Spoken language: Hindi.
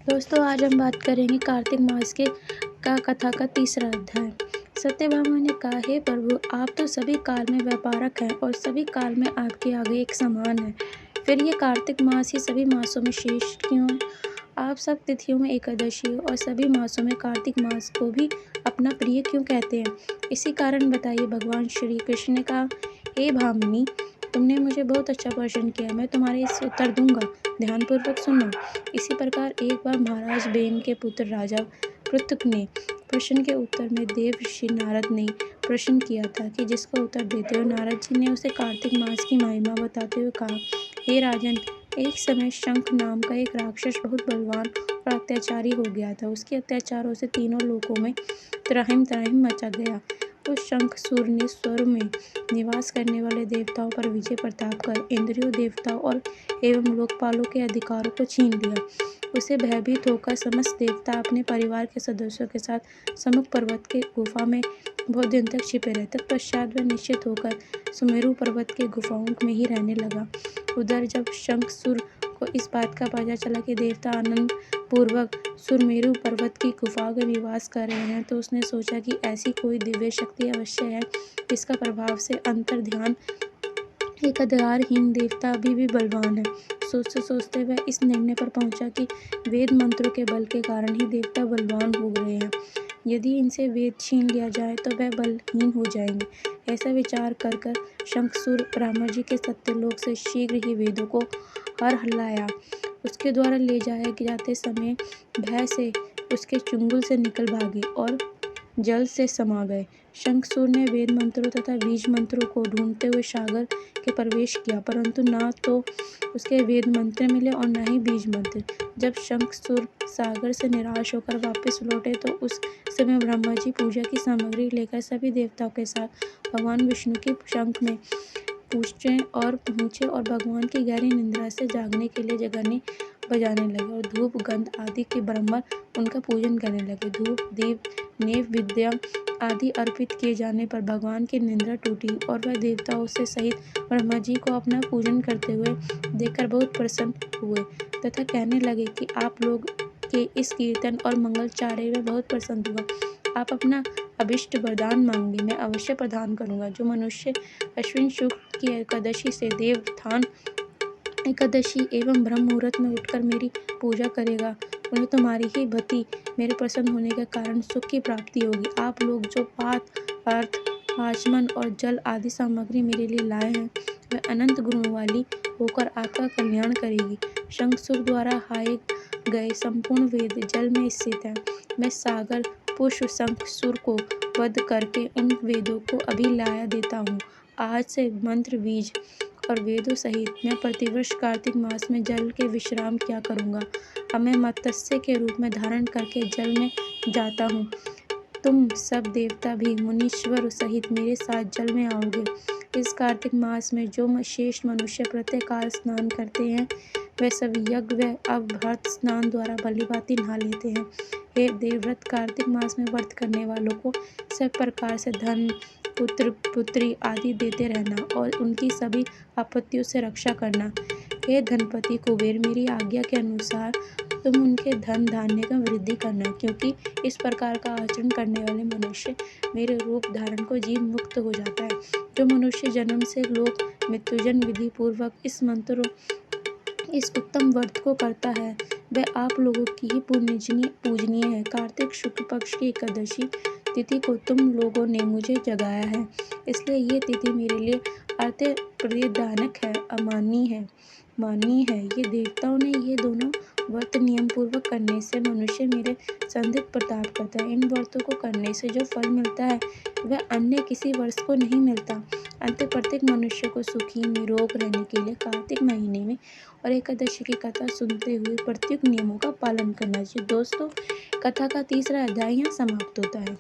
दोस्तों, आज हम बात करेंगे कार्तिक मास के का कथा का तीसरा अध्याय। सत्यभामा ने कहा, हे प्रभु, आप तो सभी काल में व्यापारक हैं और सभी काल में आपके आगे एक समान है। फिर ये कार्तिक मास ही सभी मासों में श्रेष्ठ क्यों है? आप सब तिथियों में एकादशी और सभी मासों में कार्तिक मास को भी अपना प्रिय क्यों कहते हैं? इसी कारण बताइए। भगवान श्री कृष्ण ने कहा, हे भामिनी, तुमने मुझे बहुत अच्छा प्रश्न किया। मैं तुम्हारे इस उत्तर दूंगा, ध्यानपूर्वक सुनो। इसी प्रकार एक बार महाराज बेन के पुत्र राजा पृथु ने प्रश्न के उत्तर में देव ऋषि नारद ने प्रश्न किया था कि जिसका उत्तर देते हुए नारद जी ने उसे कार्तिक मास की महिमा बताते हुए कहा, हे राजन, एक समय शंख नाम का एक राक्षस बहुत बलवान और अत्याचारी हो गया था। उसके अत्याचारों से तीनों लोकों में त्राहिम त्राहिम मचा गया। उस शंखसूर ने स्वर्ग में निवास करने वाले देवताओं पर विजय प्रताप कर इंद्रियों, देवताओं और एवं लोकपालों के अधिकारों को छीन लिया। उसे भयभीत होकर समस्त देवता अपने परिवार के सदस्यों के साथ समुख पर्वत के गुफा में बहुत दिन तक छिपे रहे। तत्पश्चात वह निश्चित होकर सुमेरु पर्वत के गुफाओं में ही रहने लगा। उधर जब शंखसूर को इस बात का पता चला कि देवता आनंद पूर्वक सुमेरु पर्वत की गुफा में निवास कर रहे हैं, तो उसने सोचा कि ऐसी कोई दिव्य शक्ति अवश्य है जिसका प्रभाव से अंतर ध्यान एक आधारहीन देवता अभी भी बलवान है। सोचते सोचते वह इस निर्णय पर पहुंचा कि वेद मंत्रों के बल के कारण ही देवता बलवान हो गए हैं। यदि इनसे वेद छीन लिया जाए तो वह बलहीन हो जाएंगे। ऐसा विचार कर कर शंखसूर ब्रह्मा जी के सत्यलोक से शीघ्र ही वेदों को हर लाया। उसके द्वारा ले जाए जाते समय भय से उसके चुंगल से निकल भागे और जल से समा गए। शंखसूर ने वेद मंत्रों तथा बीज मंत्रों को ढूंढते हुए सागर के प्रवेश किया, परंतु ना तो उसके वेद मंत्र मिले और न ही बीज मंत्र। जब शंखसूर सागर से निराश होकर वापस लौटे तो उस समय ब्रह्मा जी पूजा की सामग्री लेकर सभी देवताओं के साथ भगवान विष्णु की शंख में पहुंचे और भगवान की गहरी निंद्रा से जागने के लिए जगाने बजाने लगे और धूप गंध आदि के बराबर उनका पूजन करने लगे। धूप, दीप, नैवेद्य आदि अर्पित किए जाने पर भगवान की निंद्रा टूटी और वह देवताओं से सहित ब्रह्मा जी को अपना पूजन करते हुए देखकर बहुत प्रसन्न हुए तथा कहने लगे कि आप लोग के इस कीर्तन और मंगलचार्य में बहुत प्रसन्न हुआ। आप अपना अभिष्ट वरदान मांगे, मैं अवश्य प्रदान करूंगा। जो मनुष्य अश्विन शुक्ल की एकादशी से देवोत्थान एकादशी एवं ब्रह्म मुहूर्त में उठकर मेरी पूजा करेगा, उन्हें तुम्हारी ही भक्ति मेरे प्रसन्न होने के कारण सुख की प्राप्ति होगी। आप लोग जो पात, अर्थ, आचमन और जल आदि सामग्री मेरे लिए लाए हैं, वह अनंत गुणों वाली होकर आपका कल्याण करेगी। शंखसूर द्वारा हाय गए संपूर्ण वेद जल में स्थित है। मैं सागर पुष्प शंखसूर को वध करके उन वेदों को अभी लाया देता हूँ। आज से मंत्र, बीज और वेदों सहित मैं प्रतिवर्ष कार्तिक मास में जल के विश्राम किया करूंगा। अब मैं मत्स्य के रूप में धारण करके जल में जाता हूँ। तुम सब देवता भी मुनीश्वर सहित मेरे साथ जल में आओगे। इस कार्तिक मास में जो श्रेष्ठ मनुष्य प्रत्येक स्नान करते हैं, वे सब यज्ञ व अव्रत स्नान द्वारा भलीभांति नहा लेते हैं। हे देवव्रत, कार्तिक मास में व्रत करने वालों को सब प्रकार से धन, पुत्र, पुत्री आदि देते रहना और उनकी सभी आपत्तियों से रक्षा करना। हे धनपति कुबेर, मेरी आज्ञा के अनुसार तुम उनके धन धान्य का वृद्धि करना, क्योंकि इस प्रकार का आचरण करने वाले मनुष्य मेरे रूप धारण को जीव मुक्त हो जाता है। जो मनुष्य जन्म से लोक मृत्युजन विधि पूर्वक इस उत्तम व्रत को करता है, वह आप लोगों की ही पूजनीय है। कार्तिक शुक्ल पक्ष की एकादशी तिथि को तुम लोगों ने मुझे जगाया है, इसलिए ये तिथि मेरे लिए अत्यंत प्रियदायक है, माननीय है। ये देवताओं ने ये दोनों व्रत नियम पूर्वक करने से मनुष्य मेरे संदिग्ध प्रताप करता है। इन व्रतों को करने से जो फल मिलता है, वह अन्य किसी वर्ष को नहीं मिलता। अंत प्रत्येक मनुष्य को सुखी निरोग रहने के लिए कार्तिक महीने में और एकादशी की कथा सुनते हुए प्रत्येक नियमों का पालन करना चाहिए। दोस्तों, कथा का तीसरा अध्याय यहाँ समाप्त होता है।